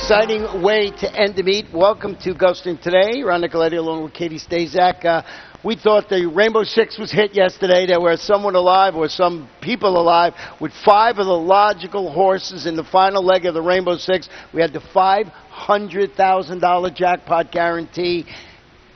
exciting way to end the meet. Welcome to Gulfstream today. Ron Nicoletti along with Katie Stazak. We thought the Rainbow Six was hit yesterday. There were someone alive or some people alive with 5 of the logical horses in the final leg of the Rainbow Six. We had the $500,000 jackpot guarantee.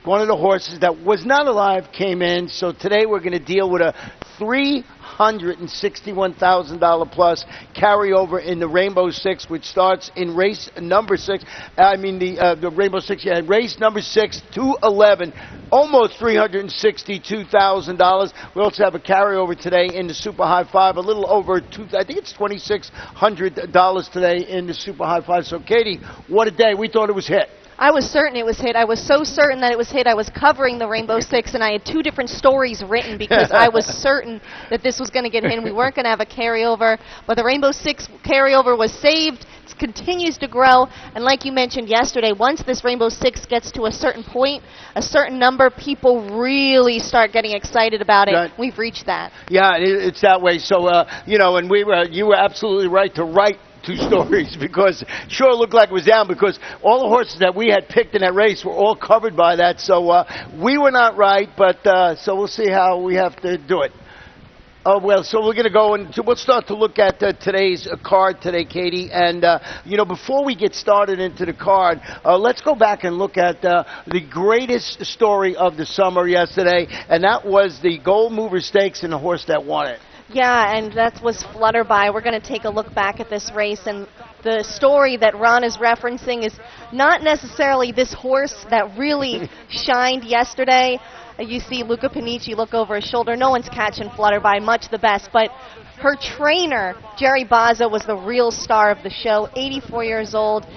One of the horses that was not alive came in. So today we're going to deal with a $361,000 plus carryover in the Rainbow Six, which starts in race number 6. The Rainbow Six, yeah, race number 6 to 11, almost $362,000. We also have a carryover today in the Super High Five, a little over I think it's $2,600 today in the Super High Five. So, Katie, what a day! We thought it was hit. I was certain it was hit. I was so certain that it was hit. I was covering the Rainbow Six, and I had 2 different stories written because I was certain that this was going to get hit. We weren't going to have a carryover, but the Rainbow Six carryover was saved. It continues to grow, and like you mentioned yesterday, once this Rainbow Six gets to a certain point, a certain number, people really start getting excited about it. Right. We've reached that. Yeah, it's that way. So, and you were absolutely right to write 2 stories because sure looked like it was down because all the horses that we had picked in that race were all covered by that. So we were not right, but so we'll see how we have to do it. So we're going to go and we'll start to look at today's card today, Katie. And, before we get started into the card, let's go back and look at the greatest story of the summer yesterday, and that was the Gold Mover Stakes and the horse that won it. Yeah, and that was Flutterby. We're going to take a look back at this race, and the story that Ron is referencing is not necessarily this horse that really shined yesterday. You see Luca Panici look over his shoulder. No one's catching Flutterby, much the best, but her trainer, Jerry Bozza, was the real star of the show, 84 years old.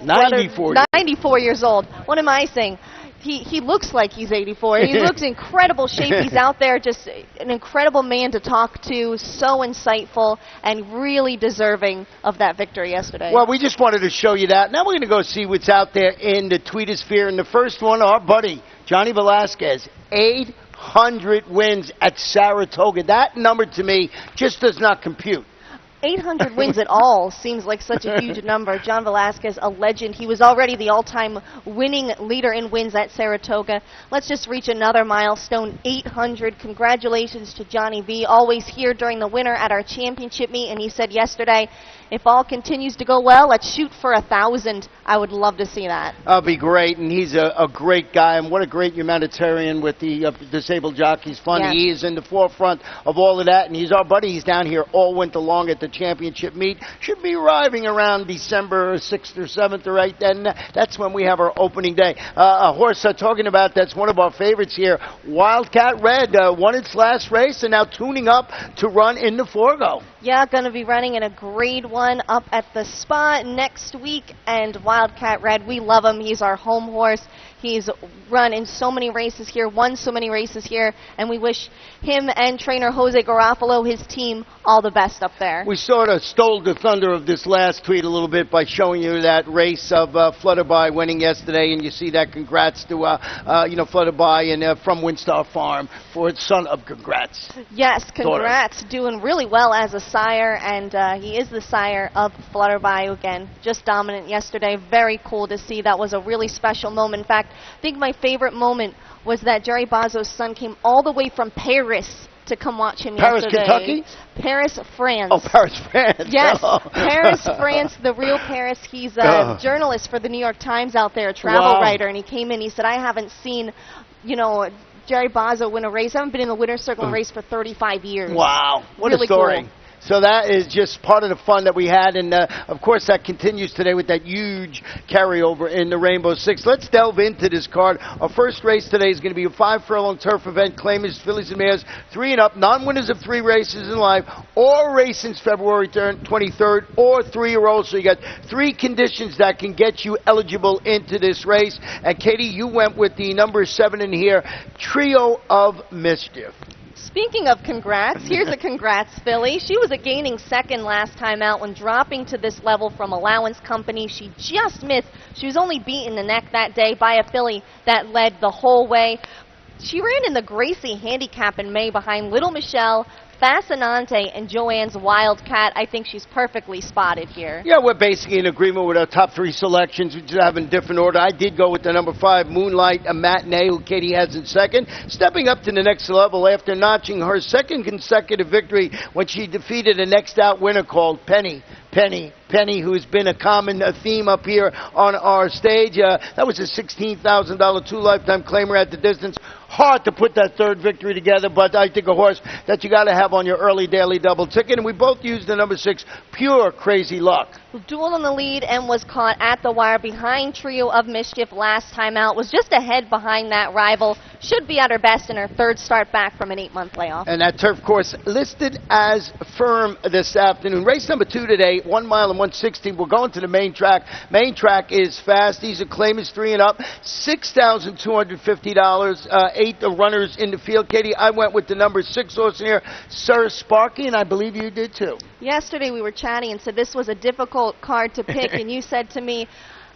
94 years old. What am I saying? He looks like he's 84. He looks in incredible shape. He's out there, just an incredible man to talk to, so insightful, and really deserving of that victory yesterday. Well, we just wanted to show you that. Now we're going to go see what's out there in the tweetosphere. And the first one, our buddy, Johnny Velasquez, 800 wins at Saratoga. That number to me just does not compute. 800 wins at all seems like such a huge number. John Velasquez, a legend. He was already the all-time winning leader in wins at Saratoga. Let's just reach another milestone, 800. Congratulations to Johnny V, always here during the winter at our championship meet. And he said yesterday, if all continues to go well, let's shoot for 1,000. I would love to see that. That'll be great, and he's a great guy, and what a great humanitarian with the Disabled Jockeys Fund. Yes. He is in the forefront of all of that, and he's our buddy. He's down here all winter long at the championship meet. Should be arriving around December 6th or 7th or 8th, and that's when we have our opening day. A horse talking about that's one of our favorites here, Wildcat Red, won its last race and now tuning up to run in the Forgo. Yeah, going to be running in a Grade 1 up at the Spa next week. And Wildcat Red, we love him. He's our home horse. He's run in so many races here, won so many races here, and we wish him and trainer Jose Garofalo, his team, all the best up there. We sort of stole the thunder of this last tweet a little bit by showing you that race of Flutterby winning yesterday, and you see that. Congrats to Flutterby and from Windstar Farm for its son of congrats. Yes, congrats. Daughter. Doing really well as a sire, and he is the sire of Flutterby again. Just dominant yesterday. Very cool to see. That was a really special moment. In fact, I think my favorite moment was that Jerry Bozzo's son came all the way from Paris to come watch him yesterday. Paris, Kentucky? Paris, France. Oh, Paris, France. Yes, Paris, France, the real Paris. He's a journalist for the New York Times out there, a travel writer, and he came in, he said, I haven't seen, Jerry Bozzo win a race. I haven't been in the winner's circle race for 35 years. Wow, what really a story. Cool. So that is just part of the fun that we had, and of course that continues today with that huge carryover in the Rainbow Six. Let's delve into this card. Our first race today is going to be a 5-furlong turf event. Claimers, fillies and mares, 3 and up, non-winners of 3 races in life, or race since February 23rd, or 3-year-olds. So you got 3 conditions that can get you eligible into this race. And Katie, you went with the number 7 in here, Trio of Mischief. Speaking of congrats, here's a congrats filly. She was a gaining second last time out when dropping to this level from Allowance Company. She just missed. She was only beaten the neck that day by a filly that led the whole way. She ran in the Gracie Handicap in May behind Little Michelle, Fascinante and Joanne's Wildcat, I think she's perfectly spotted here. Yeah, we're basically in agreement with our top three selections. We just have in different order. I did go with the number 5, Moonlight, a matinee, who Katie has in second, stepping up to the next level after notching her second consecutive victory when she defeated a next out winner called Penny, who's been a common theme up here on our stage. That was a $16,000 two-lifetime claimer at the distance. Hard to put that third victory together, but I think a horse that you got to have on your early daily double ticket. And we both used the number 6, Pure Crazy Luck. Duel in the lead and was caught at the wire behind Trio of Mischief last time out. Was just ahead behind that rival. Should be at her best in her third start back from an 8-month layoff. And that turf course listed as firm this afternoon. Race number 2 today, 1 mile and 116. We're going to the main track. Main track is fast. These are claimers 3 and up. $6,250. 8 runners in the field. Katie, I went with the number 6 horse in here, Sir Sparky, and I believe you did too. Yesterday we were chatting and said this was a difficult card to pick, and you said to me,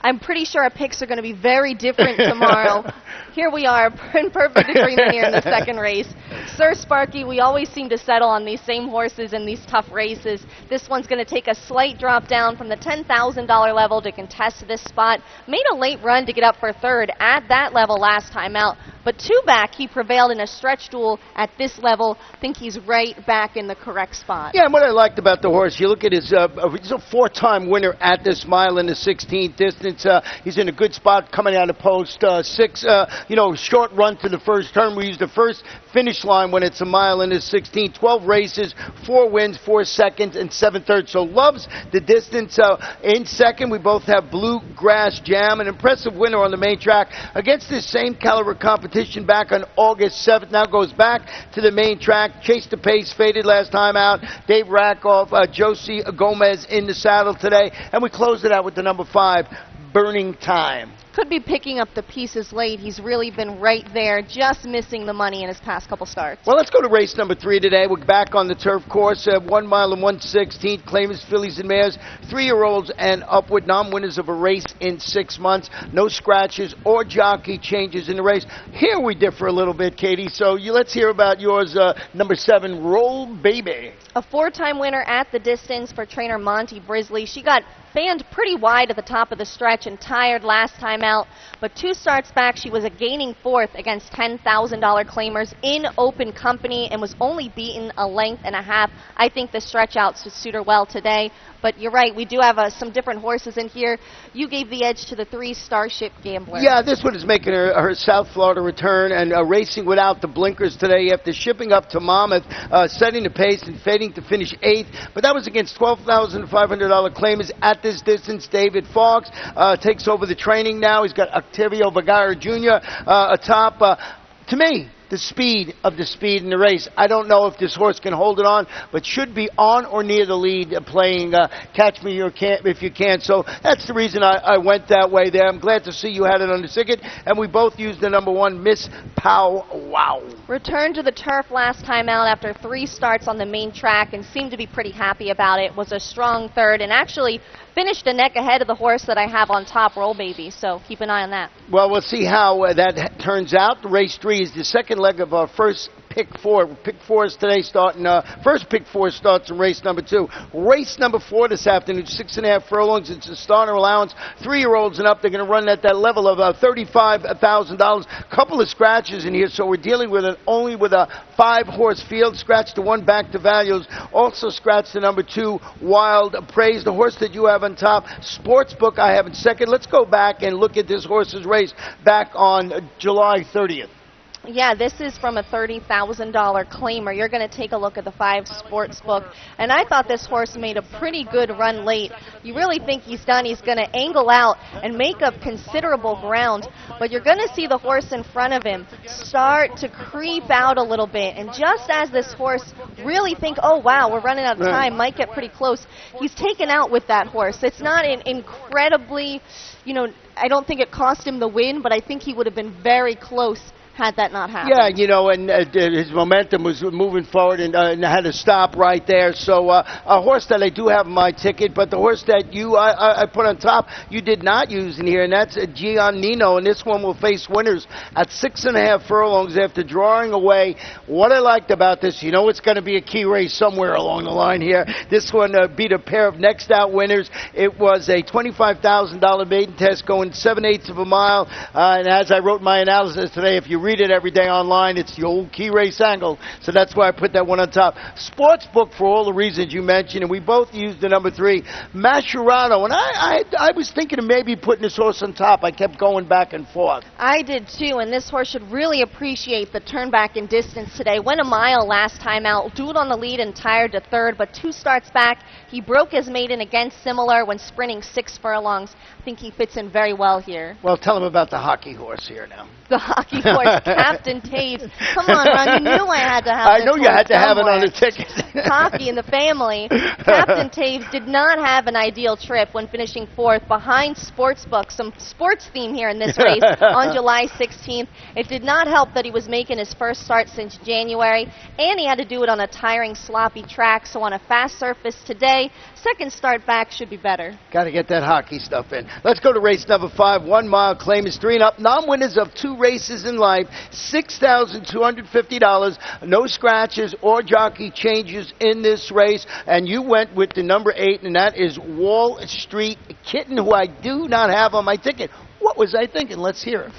I'm pretty sure our picks are going to be very different tomorrow. Here we are in perfect agreement here in the second race. Sir Sparky, we always seem to settle on these same horses in these tough races. This one's going to take a slight drop down from the $10,000 level to contest this spot. Made a late run to get up for third at that level last time out. But 2 back, he prevailed in a stretch duel at this level. Think he's right back in the correct spot. Yeah, and what I liked about the horse, you look at his, he's a 4-time winner at this mile in the 16th distance. He's in a good spot coming out of post 6. Short run to the first turn. We use the first finish line when it's a mile in the 16th. 12 races, 4 wins, 4 seconds, and 7 thirds. So loves the distance. In second, we both have Bluegrass Jam, an impressive winner on the main track against this same caliber competition back on August 7th. Now goes back to the main track. Chased the pace, faded last time out. Dave Rakoff, Josie Gomez in the saddle today. And we closed it out with the number 5, Burning Time. Could be picking up the pieces late. He's really been right there, just missing the money in his past couple starts. Well, let's go to race number 3 today. We're back on the turf course. 1 mile and 116. Claimers, fillies, and mares. 3-year-olds and upward. Non-winners of a race in 6 months. No scratches or jockey changes in the race. Here we differ a little bit, Katie. So let's hear about yours, number 7, Roll Baby. A 4-time winner at the distance for trainer Monty Brisley. She got fanned pretty wide at the top of the stretch and tired last time out, but 2 starts back she was a gaining 4th against $10,000 claimers in open company and was only beaten a length and a half. I think the stretch outs would suit her well today, but you're right, we do have some different horses in here. You gave the edge to the 3 Starship Gambler. Yeah, this one is making her South Florida return and racing without the blinkers today after shipping up to Monmouth, setting the pace and fading to finish 8th, but that was against $12,500 claimers at this distance. David Fox takes over the training now. He's got Octavio Vergara Jr. Atop. To me, the speed in the race. I don't know if this horse can hold it on, but should be on or near the lead playing Catch Me If You Can. So that's the reason I went that way there. I'm glad to see you had it on the ticket, and we both used the number 1, Miss Pow Wow. Returned to the turf last time out after 3 starts on the main track and seemed to be pretty happy about it. Was a strong third and actually finished a neck ahead of the horse that I have on top, Roll Baby, so keep an eye on that. Well, we'll see how that turns out. Race 3 is the second leg of our first pick 4. Pick 4 is today starting. First pick 4 starts in race number 2. Race number 4 this afternoon, 6.5 furlongs. It's a starter allowance. 3-year-olds and up. They're going to run at that level of $35,000. Couple of scratches in here, so we're dealing with only with a 5-horse field. Scratch the 1 back to values. Also scratch the number 2, Wild Praise. The horse that you have on top, Sportsbook, I have in second. Let's go back and look at this horse's race back on July 30th. Yeah, this is from a $30,000 claimer. You're going to take a look at the 5 Sportsbook. And I thought this horse made a pretty good run late. You really think he's done. He's going to angle out and make up considerable ground. But you're going to see the horse in front of him start to creep out a little bit. And just as this horse really think, oh, wow, we're running out of time, might get pretty close, he's taken out with that horse. It's not an incredibly, I don't think it cost him the win, but I think he would have been very close had that not happened. Yeah, you know, and his momentum was moving forward and had to stop right there. So a horse that I do have in my ticket, but the horse that I put on top, you did not use in here, and that's Giannino, and this one will face winners at 6.5 furlongs after drawing away. What I liked about this, you know, it's going to be a key race somewhere along the line here. This one beat a pair of next out winners. It was a $25,000 maiden test going 7/8 of a mile, and as I wrote in my analysis today, if you read it every day online, it's the old key race angle, so that's why I put that one on top. Sportsbook for all the reasons you mentioned, and we both used the number 3, Mascherano, and I was thinking of maybe putting this horse on top. I kept going back and forth. I did too, and this horse should really appreciate the turn back in distance today. Went a mile last time out, dueled on the lead and tired to third, but 2 starts back. He broke his maiden against Similar when sprinting 6 furlongs. I think he fits in very well here. Well, tell him about the hockey horse here now. The hockey horse, Captain Taves. Come on, Ron, you knew I had to have I this know you had to have it on the somewhere. ticket. Hockey in the family. Captain Taves did not have an ideal trip when finishing 4th behind Sportsbook. Some sports theme here in this race on July 16th. It did not help that he was making his first start since January, and he had to do it on a tiring, sloppy track, so on a fast surface today, second start back should be better. Got to get that hockey stuff in. Let's go to race number 5. 1 mile claim is 3 and up. Non-winners of 2 races in life, $6,250. No scratches or jockey changes in this race. And you went with the number 8, and that is Wall Street Kitten, who I do not have on my ticket. What was I thinking? Let's hear it.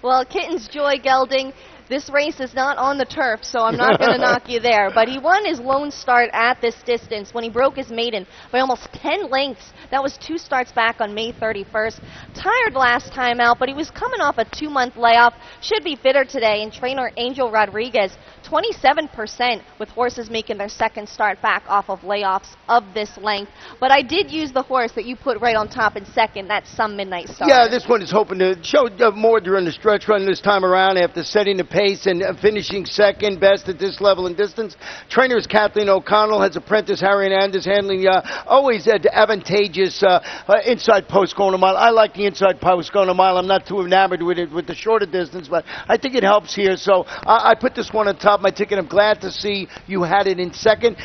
Well, Kitten's Joy Gelding, this race is not on the turf, so I'm not going to knock you there. But he won his lone start at this distance when he broke his maiden by almost 10 lengths. That was 2 starts back on May 31st. Tired last time out, but he was coming off a 2-month layoff. Should be fitter today. And trainer Angel Rodriguez, 27% with horses making their second start back off of layoffs of this length. But I did use the horse that you put right on top in second. That's Some Midnight Star. Yeah, this one is hoping to show more during the stretch run this time around after setting the pace and finishing second best at this level and distance. Trainer is Kathleen O'Connell, has apprentice Harry Hernandez handling always advantageous inside post going a mile. I like the inside post going a mile. I'm not too enamored with it with the shorter distance, but I think it helps here. So I put this one on top of my ticket. I'm glad to see you had it in second.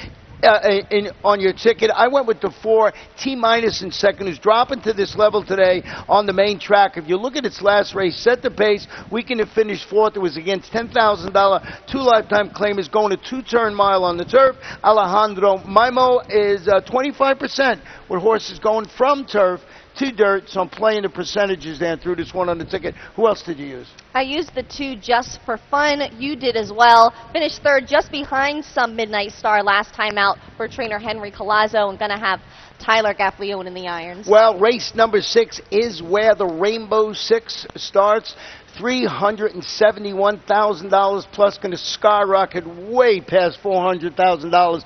On your ticket, I went with the 4 T-minus in second, who's dropping to this level today on the main track. If you look at its last race, set the pace, weekend to finish 4th. It was against $10,000 2 lifetime claimers going a 2-turn mile on the turf. Alejandro Maimo is 25% with horses going from turf to dirt, so I'm playing the percentages there and threw this one on the ticket. Who else did you use? I used the 2 just for fun. You did as well. Finished 3rd just behind Some Midnight Star last time out for trainer Henry Colazzo, and going to have Tyler Gaffleone in the irons. Well, race number 6 is where the Rainbow 6 starts. $371,000 plus, going to skyrocket way past $400,000.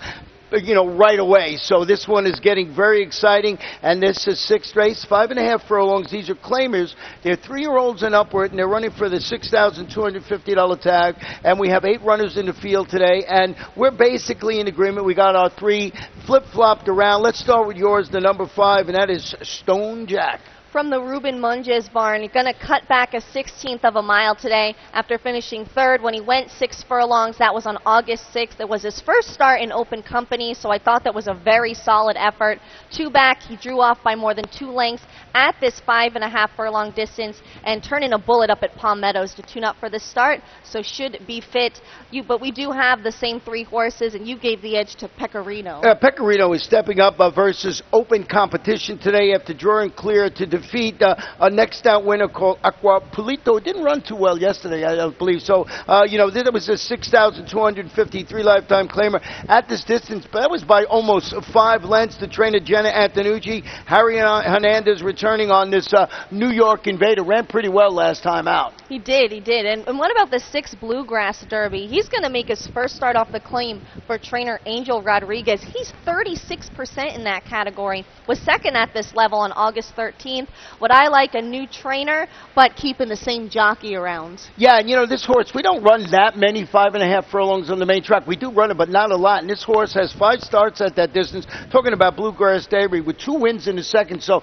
You know, right away. So this one is getting very exciting, and this is 6th race, 5.5 furlongs. These are claimers. They're 3-year-olds and upward, and they're running for the $6,250 tag, and we have 8 runners in the field today, and we're basically in agreement. We got our 3 flip-flopped around. Let's start with yours, the number 5, and that is Stone Jack. From the Ruben Munges barn, he's going to cut back a 16th of a mile today after finishing 3rd when he went 6 furlongs. That was on August 6th. It was his first start in open company, so I thought that was a very solid effort. 2 back, he drew off by more than 2 lengths at this 5.5 furlong distance and turning a bullet up at Palm Meadows to tune up for the start, so should be fit. But we do have the same 3 horses, and you gave the edge to Pecorino. Pecorino is stepping up versus open competition today after drawing clear to defeat a next out winner called Aqua Pulito. It didn't run too well yesterday, I don't believe. So, you know, this was a 6,253 lifetime claimer at this distance, but that was by almost 5 lengths. The trainer Jenna Antonucci, Harry Hernandez returning on this New York Invader, ran pretty well last time out. He did. And what about the 6 Bluegrass Derby? He's going to make his first start off the claim for trainer Angel Rodriguez. He's 36% in that category. Was second at this level on August 13th. What I like, a new trainer, but keeping the same jockey around. Yeah, and this horse, we don't run that many 5.5 furlongs on the main track. We do run it, but not a lot. And this horse has 5 starts at that distance. Talking about Bluegrass Dairy with 2 wins in the second. So,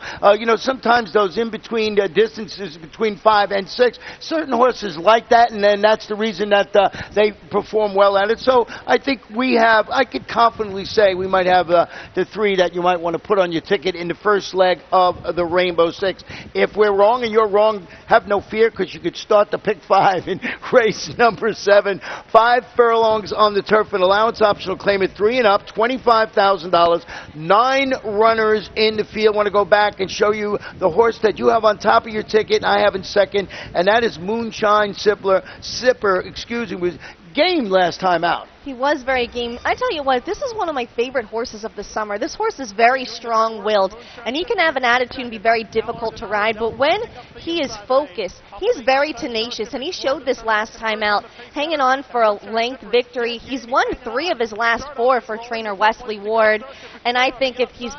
sometimes those in-between distances between 5 and 6, certain horses like that, and then that's the reason that they perform well at it. So I think I could confidently say we might have the 3 that you might want to put on your ticket in the first leg of the Rainbow Six. If we're wrong and you're wrong, have no fear, because you could start the pick 5 in race number 7. 5 furlongs on the turf, an allowance optional claim at 3 and up, $25,000. 9 runners in the field. Want to go back and show you the horse that you have on top of your ticket and I have in second, and that is Moonshine Sipper, was game last time out. He was very game. I tell you what, this is one of my favorite horses of the summer. This horse is very strong-willed, and he can have an attitude and be very difficult to ride, but when he is focused, he's very tenacious, and he showed this last time out, hanging on for a length victory. He's won 3 of his last 4 for trainer Wesley Ward, and I think if he's,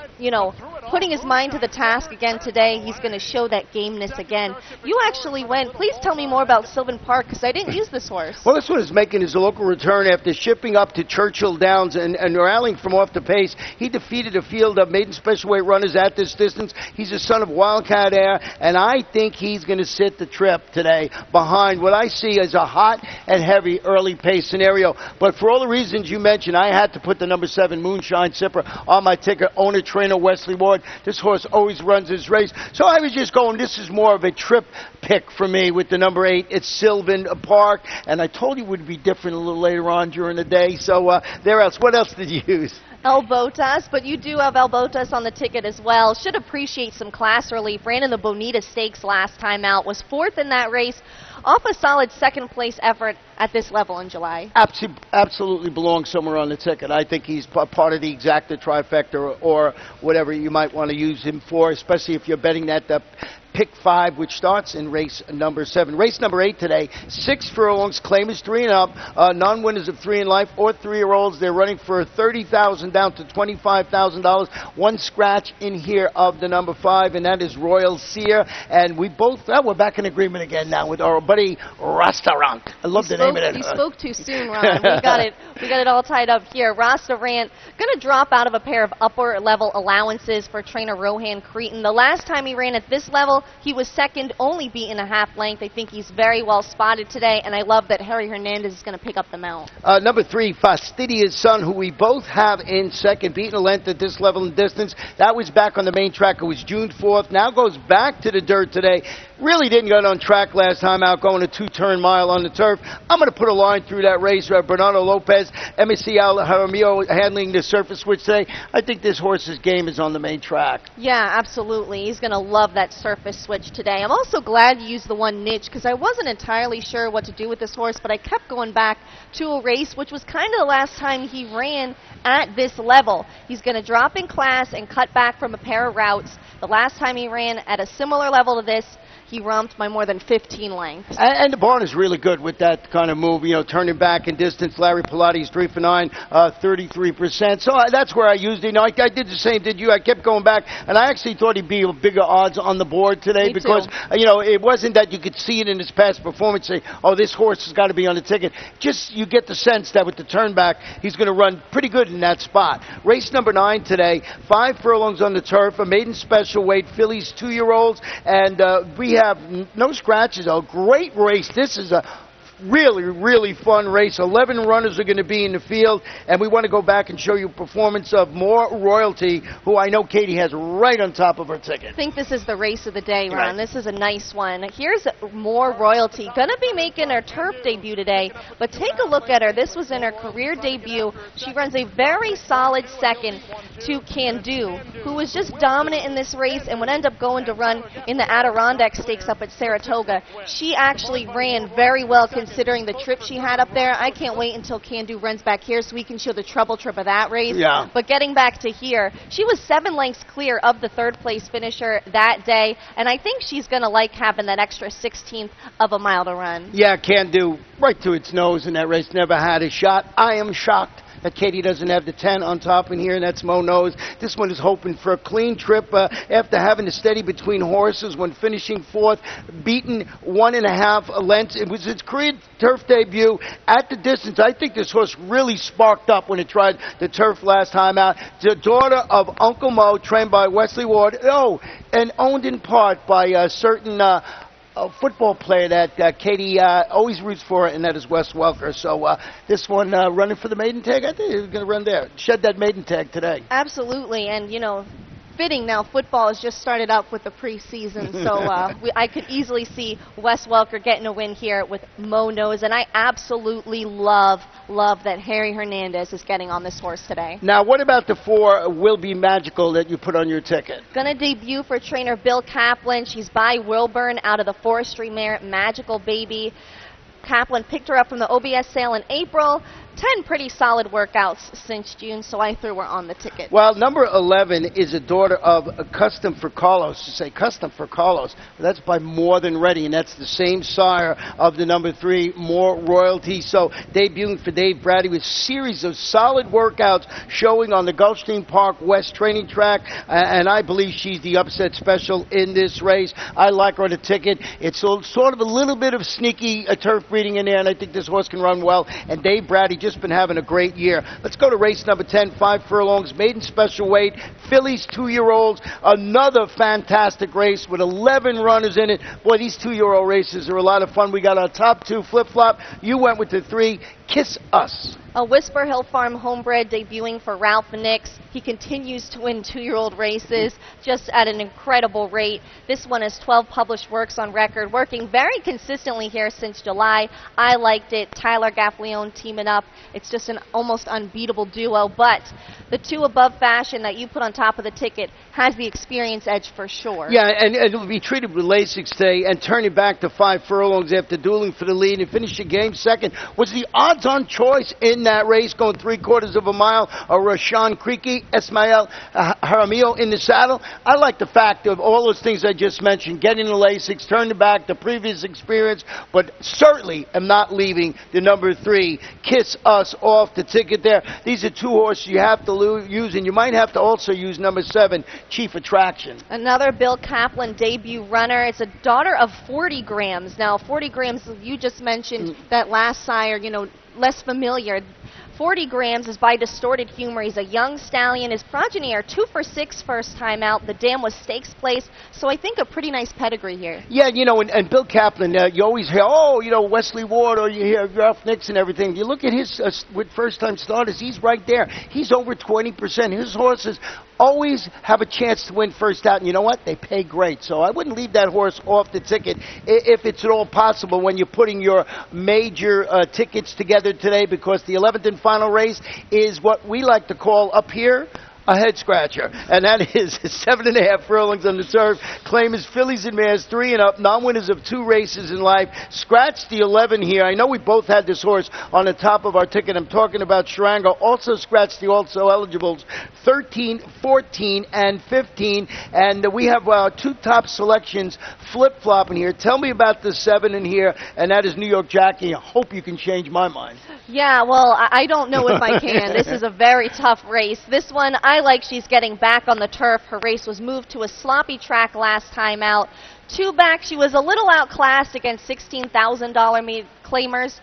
putting his mind to the task again today, he's going to show that gameness again. You actually went. Please tell me more about Sylvan Park, because I didn't use this horse. Well, this one is making his local return after shipping up to Churchill Downs and rallying from off the pace. He defeated a field of maiden special weight runners at this distance. He's a son of Wildcat Air, and I think he's going to sit the trip today behind what I see as a hot and heavy early pace scenario. But for all the reasons you mentioned, I had to put the number 7 Moonshine Sipper on my ticket. Owner trainer Wesley Ward. This horse always runs his race. So I was just going, this is more of a trip pick for me with the number 8. It's Sylvan Park, and I told you it would be different a little later on during the day. So what else did you use? El Botas, but you do have El Botas on the ticket as well. Should appreciate some class relief. Ran in the Bonita Stakes last time out. Was 4th in that race. Off a solid second-place effort at this level in July. Absolutely belongs somewhere on the ticket. I think he's part of the exacta trifecta or whatever you might want to use him for, especially if you're betting that the pick 5, which starts in race number 7. Race number 8 today, 6 furlongs, claim is 3 and up, non-winners of 3 in life or 3-year-olds. They're running for $30,000 down to $25,000. 1 scratch in here of the number 5, and that is Royal Seer. And we both, we're back in agreement again now with our buddy Restaurant. I love the name of it. You spoke too soon, Ron. We got it all tied up here. Restaurant going to drop out of a pair of upper level allowances for trainer Rohan Cretan. The last time he ran at this level, he was second, only beaten a half length. I think he's very well spotted today, and I love that Harry Hernandez is going to pick up the mount. Number 3, Fastidious Son, who we both have in second, beaten a length at this level and distance. That was back on the main track. It was June 4th. Now goes back to the dirt today. Really didn't get on track last time out, going a 2-turn mile on the turf. I'm going to put a line through that race. Bernardo Lopez, MSC Jaramillo handling the surface switch today. I think this horse's game is on the main track. Yeah, absolutely. He's going to love that surface switch today. I'm also glad you used the one niche, because I wasn't entirely sure what to do with this horse, but I kept going back to a race, which was kind of the last time he ran at this level. He's going to drop in class and cut back from a pair of routes. The last time he ran at a similar level to this, he romped by more than 15 lengths. And the barn is really good with that kind of move, turning back in distance. Larry Pilates, 3 for 9, 33%. So that's where I used it. I did the same, did you? I kept going back, and I actually thought he'd be bigger odds on the board today. Me because, too. It wasn't that you could see it in his past performance, say, oh, this horse has got to be on the ticket. Just you get the sense that with the turn back, he's going to run pretty good in that spot. Race number 9 today, 5 furlongs on the turf, a maiden special weight, fillies 2-year-olds, and we have no scratches. A great race. This is a really, really fun race. 11 runners are going to be in the field, and we want to go back and show you performance of More Royalty, who I know Katie has right on top of her ticket. I think this is the race of the day, Ron. Right. This is a nice one. Here's More Royalty. Going to be making her turf debut today, but take a look at her. This was in her career debut. She runs a very solid second to Can Do, who was just dominant in this race and would end up going to run in the Adirondack Stakes up at Saratoga. She actually ran very well considering the trip she had up there. I can't wait until Can Do runs back here so we can show the treble trip of that race. Yeah. But getting back to here, she was 7 lengths clear of the 3rd place finisher that day, and I think she's going to like having that extra 16th of a mile to run. Yeah, Can Do right to its nose in that race. Never had a shot. I am shocked that Katie doesn't have the 10 on top in here, and that's Mo Nose. This one is hoping for a clean trip after having to steady between horses when finishing fourth, beaten 1.5 lengths. It was its career turf debut at the distance. I think this horse really sparked up when it tried the turf last time out. The daughter of Uncle Mo, trained by Wesley Ward. Oh, and owned in part by a certain football player that Katie always roots for, and that is Wes Welker. So this one running for the maiden tag, I think he's going to run there. Shed that maiden tag today. Absolutely, and fitting now, football has just started up with the preseason, so I could easily see Wes Welker getting a win here with Mo Nose, and I absolutely love that Harry Hernandez is getting on this horse today. Now, what about the 4 Will Be Magical that you put on your ticket? Gonna debut for trainer Bill Kaplan. She's by Wilburn out of the Forestry Mare Magical Baby. Kaplan picked her up from the OBS sale in April. 10 pretty solid workouts since June, so I threw her on the ticket. Well, number 11 is a daughter of Custom for Carlos. To say Custom for Carlos, that's by More Than Ready, and that's the same sire of the number 3, More Royalty. So debuting for Dave Brady with a series of solid workouts showing on the Gulfstream Park West training track, and I believe she's the upset special in this race. I like her on the ticket. It's sort of a little bit of sneaky turf breeding in there, and I think this horse can run well, and Dave Brady just been having a great year. Let's go to race number 10, 5 furlongs, maiden special weight, fillies, 2-year-olds. Another fantastic race with 11 runners in it. Boy, these 2-year-old races are a lot of fun. We got our top 2 flip-flop. You went with the 3, Kiss Us. A Whisper Hill Farm homebred debuting for Ralph Nix. He continues to win 2-year-old races just at an incredible rate. This one has 12 published works on record, working very consistently here since July. I liked it. Tyler Gaffleone teaming up. It's just an almost unbeatable duo, but the 2 Above Fashion that you put on top of the ticket has the experience edge for sure. Yeah, and it'll be treated with Lasix today and turning back to 5 furlongs after dueling for the lead and finishing game second was the odds-on choice in that race, going 3/4 of a mile. Rashawn Creaky, Ismael Jaramillo in the saddle. I like the fact of all those things I just mentioned, getting the Lasix, turning back the previous experience, but certainly am not leaving the number 3, Kiss Us, off the ticket there. These are 2 horses you have to use, and you might have to also use number 7, Chief Attraction. Another Bill Kaplan debut runner. It's a daughter of 40 grams. Now, 40 grams, you just mentioned that last sire, less familiar. 40 grams is by Distorted Humor. He's a young stallion. His progeny are 2 for 6 first time out. The dam was stakes place, so I think a pretty nice pedigree here. Yeah, and Bill Kaplan, you always hear, Wesley Ward, or you hear Ralph Nix and everything. You look at his with first-time starters, he's right there. He's over 20%. His horses always have a chance to win first out, and you know what? They pay great. So I wouldn't leave that horse off the ticket if it's at all possible when you're putting your major tickets together today, because the 11th and final race is what we like to call up here a head scratcher, and that is 7.5 furlongs on the turf. Claim is fillies and mares 3 and up, non-winners of 2 races in life. Scratch the 11 here. I know we both had this horse on the top of our ticket. I'm talking about Sharango. Also scratched the also eligibles 13, 14, and 15, and we have 2 top selections flip-flopping here. Tell me about the 7 in here, and that is New York Jackie. I hope you can change my mind. Yeah, well, I don't know if I can. This is a very tough race. This one, I like she's getting back on the turf. Her race was moved to a sloppy track last time out. 2 back, she was a little outclassed against $16,000 claimers.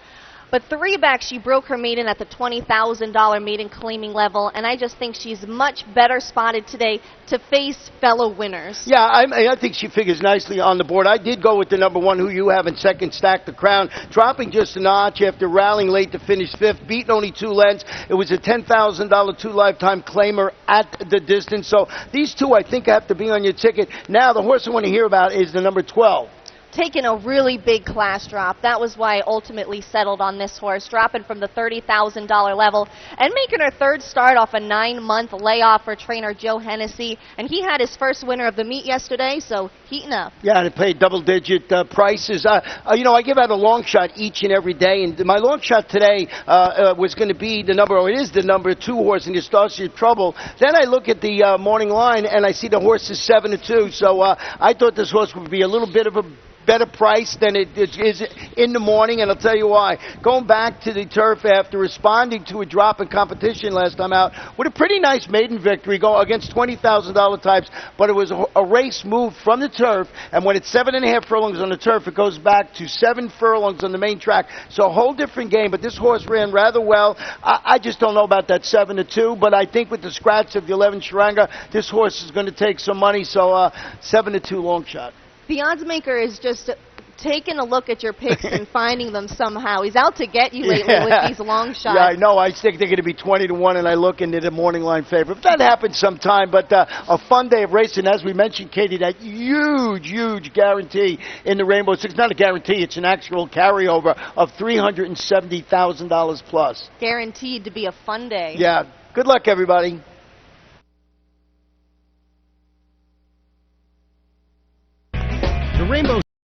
But 3 back, she broke her maiden at the $20,000 maiden claiming level, and I just think she's much better spotted today to face fellow winners. Yeah, I think she figures nicely on the board. I did go with the number 1, who you have in second, Stack the Crown, dropping just a notch after rallying late to finish 5th, beating only 2 lengths. It was a $10,000 2-lifetime claimer at the distance. So these 2, I think, have to be on your ticket. Now, the horse I want to hear about is the number 12. Taking a really big class drop. That was why I ultimately settled on this horse, dropping from the $30,000 level and making her 3rd start off a 9-month layoff for trainer Joe Hennessy. And he had his first winner of the meet yesterday, so heating up. Yeah, they paid double-digit prices. I give out a long shot each and every day, and my long shot today was going to be it is the number 2 horse, and it starts your trouble. Then I look at the morning line, and I see the horse is 7-2, so I thought this horse would be a little bit of a better price than it is in the morning, and I'll tell you why. Going back to the turf after responding to a drop in competition last time out with a pretty nice maiden victory go against $20,000 types, but it was a race moved from the turf, and when it's 7.5 furlongs on the turf, it goes back to 7 furlongs on the main track. So a whole different game, but this horse ran rather well. I just don't know about that 7-2, but I think with the scratch of the 11 Sharanga, this horse is going to take some money, so 7-2 long shot. The odds maker is just taking a look at your picks and finding them somehow. He's out to get you lately with these long shots. Yeah, I know. I think they're going to be 20-1, and I look into the morning line favorite. But that happens sometime. But a fun day of racing, as we mentioned, Katie, that huge guarantee in the Rainbow Six. Not a guarantee; it's an actual carryover of $370,000 plus. Guaranteed to be a fun day. Yeah. Good luck, everybody. The Rainbow